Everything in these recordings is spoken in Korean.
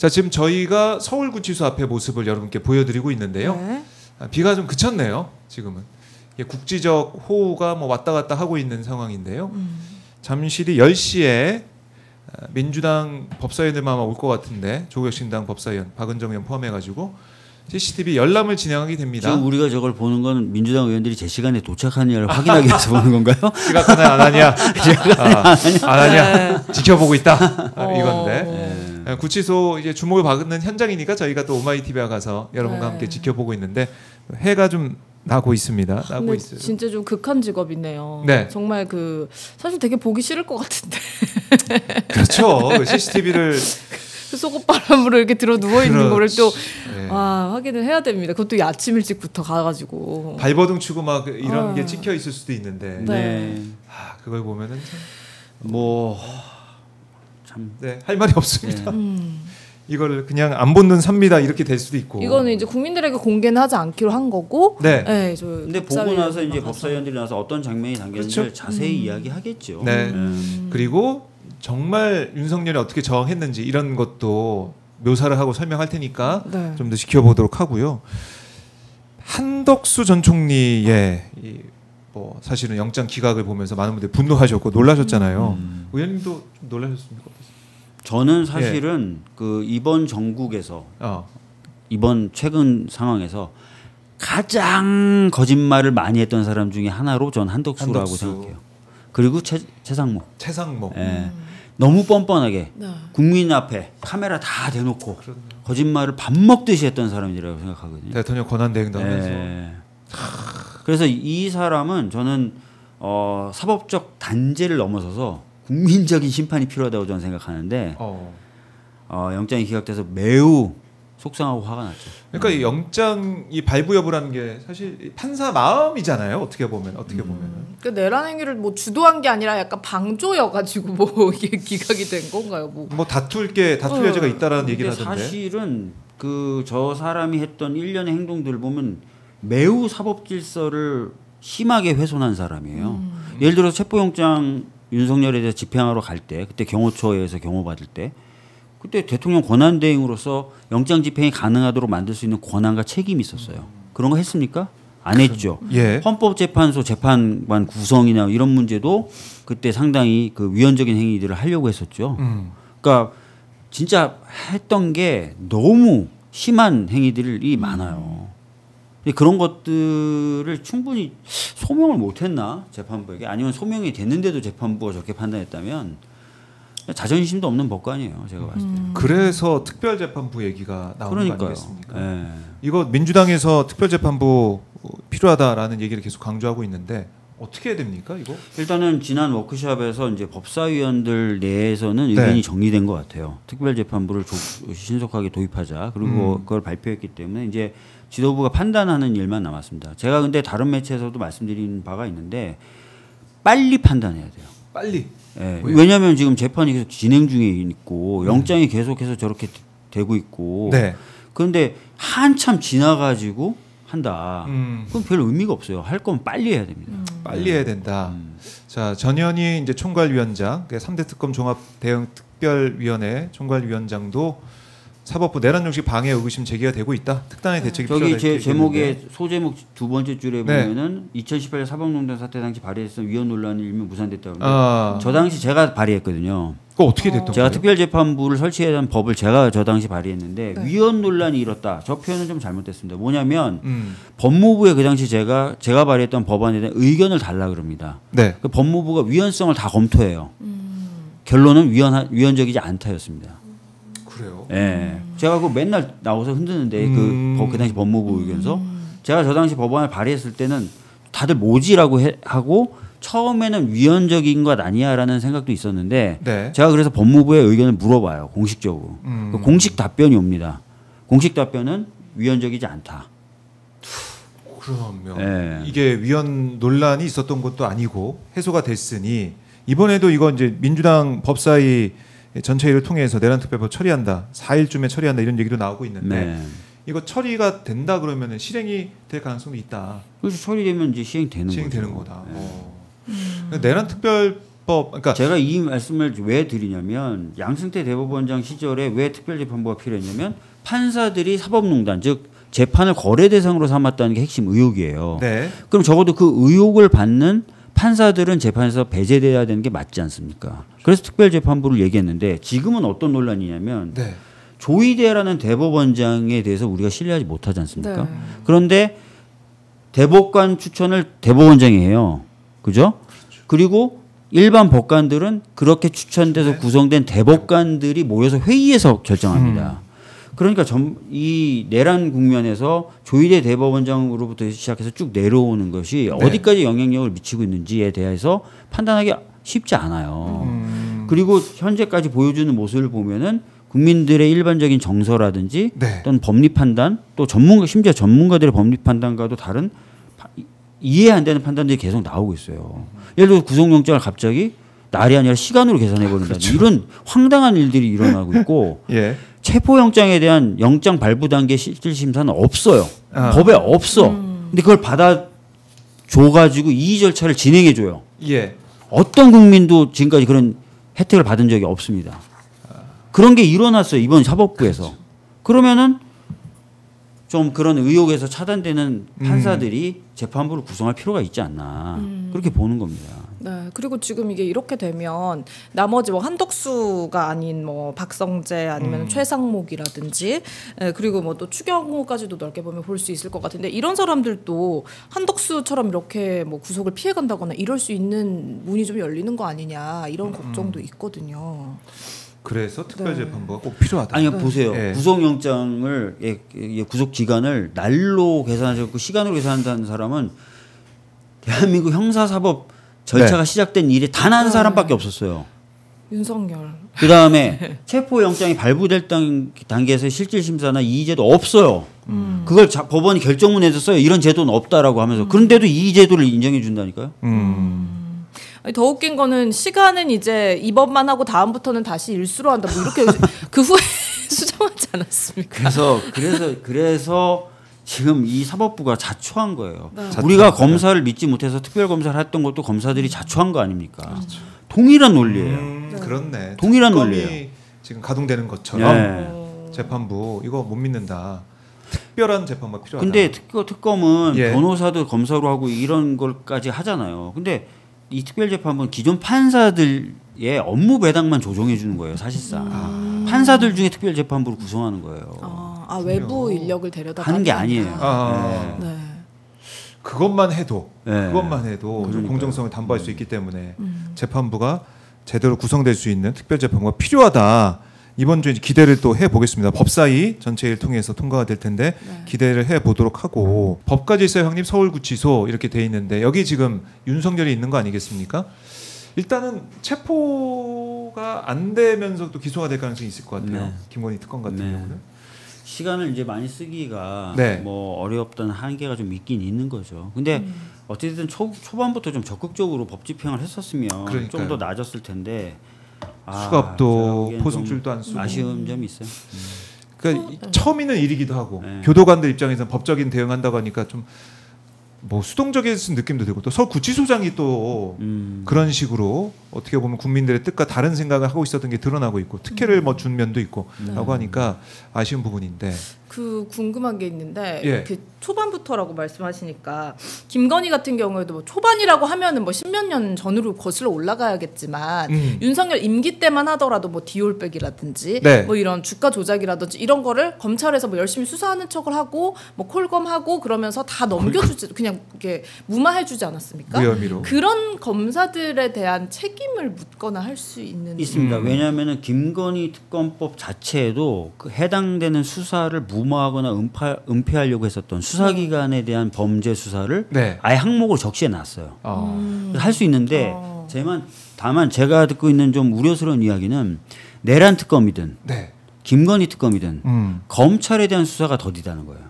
자, 지금 저희가 서울구치소 앞의 모습을 여러분께 보여드리고 있는데요. 네. 비가 좀 그쳤네요. 지금은 국지적 호우가 뭐 왔다 갔다 하고 있는 상황인데요. 잠시 뒤 10시에 민주당 법사위원들만 아마 올 것 같은데 조국혁신당 법사위원 박은정 의원 포함해가지고 CCTV 열람을 진행하게 됩니다. 지금 우리가 저걸 보는 건 민주당 의원들이 제 시간에 도착하느냐를 확인하기 위해서 보는 건가요? 지각하냐 안 하냐, 안 하냐 지켜보고 있다 이건데 구치소 이제 주목을 받는 현장이니까 저희가 또 오마이TV에 가서 여러분과 함께 지켜보고 있는데 해가 좀 나고 있습니다. 나고 있어요. 진짜 좀 극한 직업이네요. 네. 정말 사실 되게 보기 싫을 것 같은데. 그렇죠. CCTV를 속옷바람으로 이렇게 들어 누워 있는 거를 또 네. 확인을 해야 됩니다. 그것도 아침 일찍부터 가가지고 발버둥 치고 막 이런 게 찍혀 있을 수도 있는데, 네. 그걸 보면은 참 할 말이 없습니다. 이걸 그냥 안 본는 삽니다 이렇게 될 수도 있고. 이거는 이제 국민들에게 공개는 하지 않기로 한 거고. 네. 근데 보고 나서 이제 법사위원들이 나서 어떤 장면이 담겼는지를 그렇죠? 자세히 이야기하겠죠. 네. 그리고 정말 윤석열이 어떻게 저항했는지 이런 것도 묘사를 하고 설명할 테니까 네. 좀 더 지켜보도록 하고요. 한덕수 전 총리의 뭐 사실은 영장 기각을 보면서 많은 분들이 분노하셨고 놀라셨잖아요. 의원님도 좀 놀라셨습니까? 저는 사실은 이번 정국에서 이번 최근 상황에서 가장 거짓말을 많이 했던 사람 중에 하나로 전 한덕수라고 생각해요. 그리고 최상목. 너무 뻔뻔하게 국민 앞에 카메라 다 대놓고 거짓말을 밥 먹듯이 했던 사람이라고 생각하거든요. 대통령 권한대행도 하면서. 그래서 이 사람은 저는 사법적 단죄를 넘어서서 국민적인 심판이 필요하다고 저는 생각하는데 영장이 기각돼서 매우 속상하고 화가 났죠. 그러니까 이 영장이 발부 여부라는 게 사실 판사 마음이잖아요. 어떻게 보면은. 그 내란 행위를 뭐 주도한 게 아니라 약간 방조여가지고 뭐 이게 기각이 된 건가요? 뭐 다툴 여지가 있다라는 얘기를 하던데. 사실은 저 사람이 했던 일련의 행동들을 보면 매우 사법 질서를 심하게 훼손한 사람이에요. 예를 들어서 체포영장 윤석열에 대해서 집행하러 갈 때, 그때 경호처에서 경호받을 때, 그때 대통령 권한대행으로서 영장 집행이 가능하도록 만들 수 있는 권한과 책임이 있었어요. 그런 거 했습니까? 안 했죠. 헌법재판소 재판관 구성이나 이런 문제도 그때 상당히 위헌적인 행위들을 하려고 했었죠. 그러니까 진짜 했던 게 너무 심한 행위들이 많아요. 그런 것들을 충분히 소명을 못했나 재판부에게, 아니면 소명이 됐는데도 재판부가 저렇게 판단했다면 자존심도 없는 법관이에요, 제가 봤을 때. 그래서 특별재판부 얘기가 나오는 거 아니겠습니까? 네. 이거 민주당에서 특별재판부 필요하다라는 얘기를 계속 강조하고 있는데 어떻게 해야 됩니까, 이거? 일단은 지난 워크숍에서 이제 법사위원들 내에서는 의견이 정리된 것 같아요. 특별재판부를 신속하게 도입하자. 그리고 그걸 발표했기 때문에 이제 지도부가 판단하는 일만 남았습니다. 제가 근데 다른 매체에서도 말씀드린 바가 있는데 빨리 판단해야 돼요. 빨리. 왜냐하면 지금 재판이 계속 진행 중에 있고 영장이 계속해서 저렇게 되고 있고. 그런데 한참 지나가지고 한다. 그건 별 의미가 없어요. 할 거면 빨리 해야 됩니다. 빨리 해야 된다. 자, 전현희 이제 총괄위원장, 3대 특검 종합 대응 특별위원회 총괄위원장도 사법부 내란 정식 방해 의구심 제기가 되고 있다. 특단의 대책이 필요하다. 저기 제목에 소제목 두 번째 줄에 보면은 2018년 사법농단 사태 당시 발의했던 위헌 논란이 일면 무산됐다고. 저 당시 제가 발의했거든요. 그거 어떻게 됐던 제가 거예요? 특별재판부를 설치해야 하는 법을 제가 저 당시 발의했는데 위헌 논란이 일었다. 저 표현은 좀 잘못됐습니다. 뭐냐면 법무부에 그 당시 제가 발의했던 법안에 대한 의견을 달라 그럽니다. 그 법무부가 위헌성을 다 검토해요. 결론은 위헌적이지 않다였습니다. 그래요? 제가 그거 맨날 나와서 흔드는데 그 당시 법무부 의견서 제가 저 당시 법안을 발의했을 때는 다들 뭐지라고 하고 처음에는 위헌적인 것 아니야라는 생각도 있었는데 제가 그래서 법무부의 의견을 물어봐요, 공식적으로. 공식 답변이 옵니다. 공식 답변은 위헌적이지 않다. 그러면 이게 위헌 논란이 있었던 것도 아니고 해소가 됐으니 이번에도 이거 이제 민주당 법사위 전체회의를 통해서 내란특별법 처리한다, 4일쯤에 처리한다 이런 얘기도 나오고 있는데 이거 처리가 된다 그러면 실행이 될 가능성도 있다. 그래서 처리되면 이제 시행되는 거다. 내란특별 수법 그러니까 제가 이 말씀을 왜 드리냐면 양승태 대법원장 시절에 왜 특별재판부가 필요했냐면 판사들이 사법농단 즉 재판을 거래 대상으로 삼았다는 게 핵심 의혹이에요. 네. 그럼 적어도 그 의혹을 받는 판사들은 재판에서 배제돼야 되는 게 맞지 않습니까? 그래서 특별재판부를 얘기했는데 지금은 어떤 논란이냐면 네. 조희대라는 대법원장에 대해서 우리가 신뢰하지 못하지 않습니까? 네. 그런데 대법관 추천을 대법원장이 해요. 그죠? 그리고 일반 법관들은 그렇게 추천돼서 네. 구성된 대법관들이 모여서 회의에서 결정합니다. 그러니까 이 내란 국면에서 조희대 대법원장으로부터 시작해서 쭉 내려오는 것이 네. 어디까지 영향력을 미치고 있는지에 대해서 판단하기 쉽지 않아요. 그리고 현재까지 보여주는 모습을 보면은 국민들의 일반적인 정서라든지 네. 또는 법리 판단 또 심지어 전문가들의 법리 판단과도 다른 이해 안 되는 판단들이 계속 나오고 있어요. 예를 들어 구속영장을 갑자기 날이 아니라 시간으로 계산해 버린다는 그렇죠. 이런 황당한 일들이 일어나고 있고 예. 체포영장에 대한 영장 발부 단계 실질심사는 없어요. 아. 법에 없어. 근데 그걸 받아 줘가지고 이의 절차를 진행해 줘요. 예. 어떤 국민도 지금까지 그런 혜택을 받은 적이 없습니다. 그런 게 일어났어요 이번 사법부에서. 그렇죠. 그러면은 좀 그런 의혹에서 차단되는 판사들이 재판부를 구성할 필요가 있지 않나 그렇게 보는 겁니다. 네, 그리고 지금 이게 이렇게 되면 나머지 뭐 한덕수가 아닌 뭐 박성재 아니면 최상목이라든지 그리고 뭐 또 추경호까지도 넓게 보면 볼 수 있을 것 같은데 이런 사람들도 한덕수처럼 이렇게 뭐 구속을 피해간다거나 이럴 수 있는 문이 좀 열리는 거 아니냐 이런 걱정도 있거든요. 그래서 특별재판부가 꼭 필요하다. 아니 보세요. 예. 구속영장을 구속 기간을 날로 계산하고 시간으로 계산한다는 사람은 대한민국 형사사법 절차가 시작된 일이 단 한 사람밖에 없었어요. 윤석열. 그 다음에 체포영장이 발부될 단계에서 실질심사나 이의제도 없어요. 그걸 법원이 결정문 내서 써요. 이런 제도는 없다라고 하면서 그런데도 이의제도를 인정해 준다니까요. 아니, 더 웃긴 거는 시간은 이제 이번만 하고 다음부터는 다시 일수로 한다. 뭐 이렇게 그 후에 수정하지 않았습니까? 그래서 지금 이 사법부가 자초한 거예요. 네. 우리가 검사를 믿지 못해서 특별검사를 했던 것도 검사들이 자초한 거 아닙니까? 그렇죠. 동일한 논리예요. 그렇네. 동일한 특검이 논리예요. 지금 가동되는 것처럼 네. 재판부 이거 못 믿는다. 특별한 재판부가 필요하다. 근데 특검은 예. 변호사도 검사로 하고 이런 걸까지 하잖아요. 근데 이 특별재판부는 기존 판사들의 업무 배당만 조정해 주는 거예요, 사실상. 판사들 중에 특별재판부를 구성하는 거예요. 외부 인력을 데려다 하는 게 아니에요. 네. 그것만 해도 네. 좀 공정성을 담보할 수 있기 때문에 재판부가 제대로 구성될 수 있는 특별재판부가 필요하다. 이번 주에 기대를 또 해보겠습니다. 법사위 전체를 통해서 통과가 될 텐데 기대를 해보도록 하고 법과질서 형님 서울구치소 이렇게 돼 있는데 여기 지금 윤석열이 있는 거 아니겠습니까? 일단은 체포가 안 되면서도 기소가 될 가능성이 있을 것 같아요. 네. 김건희 특검 같은 네. 경우는. 시간을 이제 많이 쓰기가 네. 뭐 어렵다는 한계가 좀 있긴 있는 거죠. 근데 어쨌든 초반부터 좀 적극적으로 법 집행을 했었으면 그러니까요. 좀 더 나아졌을 텐데 수갑도 제가 포승줄도 안 쓰고 아쉬운 점이 있어요. 그러니까 처음 있는 일이기도 하고 네. 교도관들 입장에서는 법적인 대응한다고 하니까 좀 뭐 수동적인 느낌도 들고 또 서울구치소장이 또 그런 식으로 어떻게 보면 국민들의 뜻과 다른 생각을 하고 있었던 게 드러나고 있고 특혜를 뭐 준 면도 있고 라고 하니까 아쉬운 부분인데 그 궁금한 게 있는데 예. 이렇게 초반부터라고 말씀하시니까 김건희 같은 경우에도 뭐 초반이라고 하면은 뭐 십몇 년 전으로 거슬러 올라가야겠지만 윤석열 임기 때만 하더라도 뭐 디올백이라든지 네. 뭐 이런 주가 조작이라든지 이런 거를 검찰에서 뭐 열심히 수사하는 척을 하고 뭐 콜검하고 그러면서 다 넘겨주지 그냥 이렇게 무마해주지 않았습니까? 무혐의로 그런 검사들에 대한 책임을 묻거나 할 수 있는 있습니다. 왜냐하면은 김건희 특검법 자체에도 그 해당되는 수사를 무마하거나 은폐하려고 했었던 수사기관에 대한 범죄 수사를 네. 아예 항목으로 적시해 놨어요. 할 수 있는데 다만 제가 듣고 있는 좀 우려스러운 이야기는 내란 특검이든 네. 김건희 특검이든 검찰에 대한 수사가 더디다는 거예요.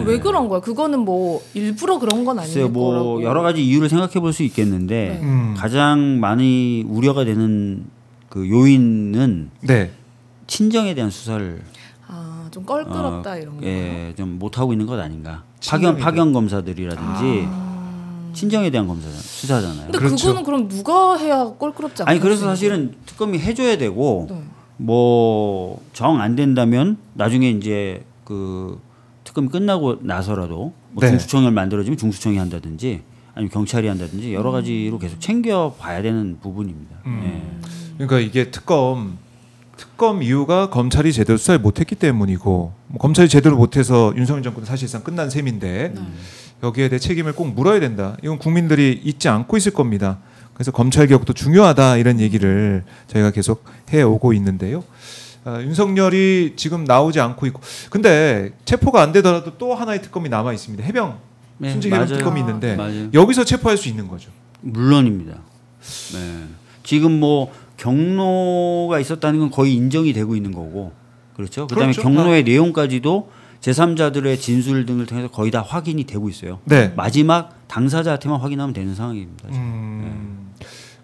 왜 그런 거야? 그거는 뭐 일부러 그런 건 아닐 글쎄요, 뭐 거라고. 여러 가지 이유를 생각해 볼 수 있겠는데 가장 많이 우려가 되는 그 요인은 네. 친정에 대한 수사를 좀 껄끄럽다 이런 거. 좀 못 하고 있는 것 아닌가. 친정이든. 파견 검사들이라든지 친정에 대한 수사잖아요. 근데 그렇죠. 그거는 그럼 누가 해야 껄끄럽지 않나요? 아니 그래서 사실은 특검이 해줘야 되고 네. 뭐 정 안 된다면 나중에 이제 그 특검이 끝나고 나서라도 뭐 네. 중수청을 만들어지면 중수청이 한다든지 아니면 경찰이 한다든지 여러 가지로 계속 챙겨 봐야 되는 부분입니다. 그러니까 이게 특검 이유가 검찰이 제대로 수사를 못했기 때문이고 뭐 검찰이 제대로 못해서 윤석열 정권은 사실상 끝난 셈인데 여기에 대해 책임을 꼭 물어야 된다. 이건 국민들이 잊지 않고 있을 겁니다. 그래서 검찰 개혁도 중요하다 이런 얘기를 저희가 계속 해오고 있는데요. 윤석열이 지금 나오지 않고 있고 근데 체포가 안 되더라도 또 하나의 특검이 남아 있습니다. 해병 순직 해병 맞아요. 특검이 있는데 맞아요. 여기서 체포할 수 있는 거죠. 물론입니다. 네. 지금 뭐 경로가 있었다는 건 거의 인정이 되고 있는 거고 그렇죠. 그다음에 그렇죠. 경로의 내용까지도 제3자들의 진술 등을 통해서 거의 다 확인이 되고 있어요. 네. 마지막 당사자한테만 확인하면 되는 상황입니다. 지금.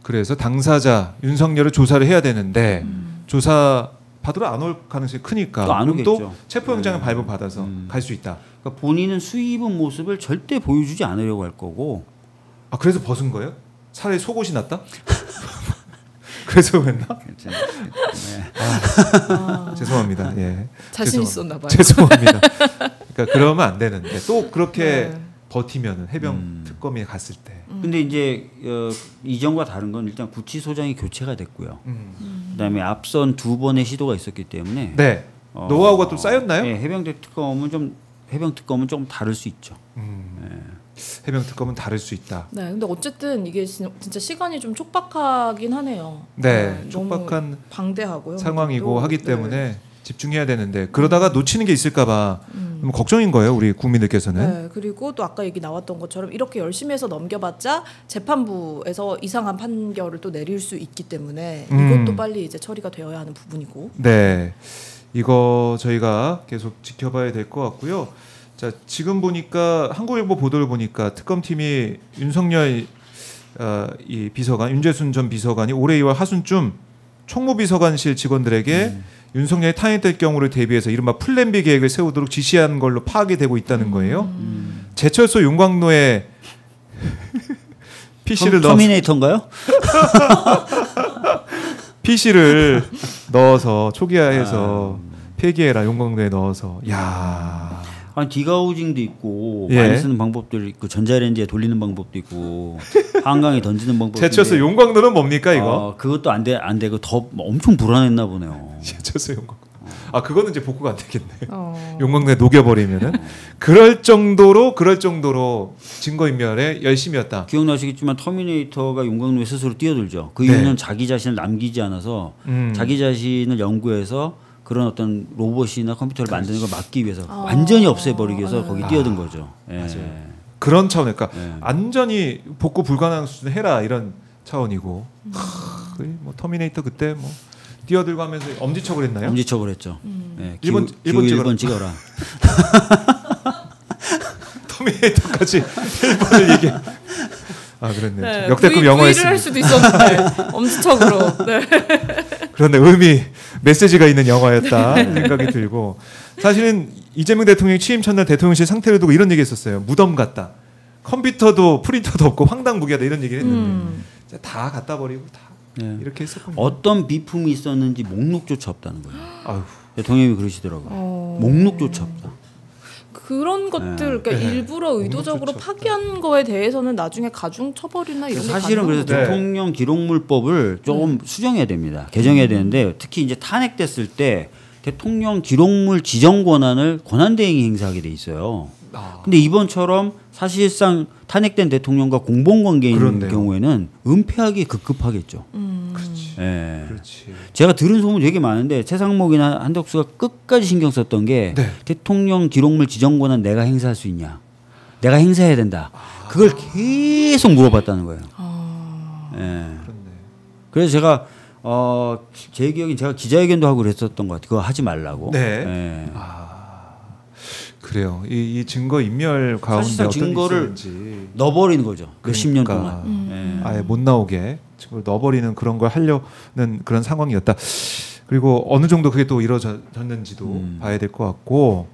그래서 당사자 윤석열을 조사를 해야 되는데 조사 받으러 안 올 가능성이 크니까 또 안 그럼 또 오겠죠. 체포영장을 발부받아서 갈 수 있다. 그러니까 본인은 수입은 모습을 절대 보여주지 않으려고 할 거고. 아 그래서 벗은 거예요? 차라리 속옷이 낫다? 그래서 그랬나? 죄송합니다. 예. 자신 있었나 봐요. 죄송합니다. 그러니까 그러면 안 되는데 또 그렇게 네. 버티면은 해병 특검에 갔을 때. 근데 이제 이전과 다른 건 일단 구치소장이 교체가 됐고요. 그다음에 앞선 2번의 시도가 있었기 때문에 네. 노하우가 좀 쌓였나요? 네, 해병 특검은 좀 다를 수 있죠. 해병 특검은 다를 수 있다. 네, 근데 어쨌든 이게 진짜 시간이 좀 촉박하긴 하네요. 네, 너무 촉박한 방대하고요. 상황이고 또. 하기 네. 때문에 집중해야 되는데 그러다가 놓치는 게 있을까봐 너무 걱정인 거예요, 우리 국민들께서는. 네, 그리고 또 아까 얘기 나왔던 것처럼 이렇게 열심히 해서 넘겨봤자 재판부에서 이상한 판결을 또 내릴 수 있기 때문에 이것도 빨리 이제 처리가 되어야 하는 부분이고. 네, 이거 저희가 계속 지켜봐야 될 것 같고요. 자, 지금 보니까 한국일보 보도를 보니까 특검팀이 윤석열 이 비서관 윤재순 전 비서관이 올해 2월 하순쯤 총무비서관실 직원들에게 윤석열이 탄핵될 경우를 대비해서 이른바 플랜 B 계획을 세우도록 지시한 걸로 파악이 되고 있다는 거예요. 제철소 용광로에 PC를 넣어서 터미네이터인가요? PC를 넣어서 초기화해서 폐기해라 용광로에 넣어서. 야. 아니 디가우징도 있고 예. 많이 쓰는 방법도 있고 전자레인지에 돌리는 방법도 있고 한강에 던지는 방법도 제철소 있는데 용광로는 뭡니까 이거? 그것도 안 되고 더 엄청 불안했나 보네요. 제철소 용광로. 아 그거는 이제 복구가 안 되겠네. 용광로에 녹여버리면은 그럴 정도로 증거인멸에 열심이었다. 기억나시겠지만 터미네이터가 용광로에 스스로 뛰어들죠. 그 이유는 네. 자기 자신을 남기지 않아서 자기 자신을 연구해서 그런 어떤 로봇이나 컴퓨터를 만드는 걸 막기 위해서 완전히 없애버리기 위해서 거기 뛰어든 거죠. 예. 맞아요. 그런 차원, 그러니까 네. 완전히 복구 불가능한 수준 해라 이런 차원이고. 뭐 터미네이터 그때 뭐 뛰어들고 하면서 엄지척을 했나요? 엄지척을 했죠. 예. 일본 기후 찍어라. 1번 찍어라. 터미네이터까지 일본을 얘기. 아 그랬네. 네, 역대급 구이를 영화였습니다. 할 수도 있었는데 엄지척으로. 네. 그런데 메시지가 있는 영화였다 생각이 들고 사실은 이재명 대통령이 취임 첫날 대통령실 상태를 두고 이런 얘기했었어요. 무덤 같다. 컴퓨터도 프린터도 없고 황당무계하다 이런 얘기를 했는데 다 갖다 버리고 다 네. 이렇게 했었군요. 어떤 비품이 있었는지 목록조차 없다는 거예요. 아유. 대통령이 그러시더라고요. 목록조차 없다. 그런 것들 그러니까 일부러 의도적으로 파기한 거에 대해서는 나중에 가중 처벌이나 이런 게 사실은 그래서 네. 대통령 기록물법을 조금 수정해야 됩니다. 개정해야 되는데 특히 이제 탄핵됐을 때 대통령 기록물 지정 권한을 권한대행이 행사하게 돼 있어요. 근데 이번처럼 사실상 탄핵된 대통령과 공범관계인 그렇네요. 경우에는 은폐하기 급급하겠죠. 그렇지. 예. 그렇지. 제가 들은 소문 되게 많은데 최상목이나 한덕수가 끝까지 신경 썼던 게 네. 대통령 기록물 지정 권한 내가 행사할 수 있냐, 내가 행사해야 된다. 그걸 계속 물어봤다는 거예요. 예. 그렇네. 그래서 제가 제 기억엔 제가 기자회견도 하고 그랬었던 것 같아요. 그거 하지 말라고. 네. 예. 그래요. 이 증거 인멸 가운데 사실상 어떤 증거를 있었는지 넣어버리는 거죠. 몇십 년 그러니까. 동안. 예. 아예 못 나오게 증거를 넣어버리는 그런 걸 하려는 그런 상황이었다. 그리고 어느 정도 그게 또 이루어졌는지도 봐야 될 것 같고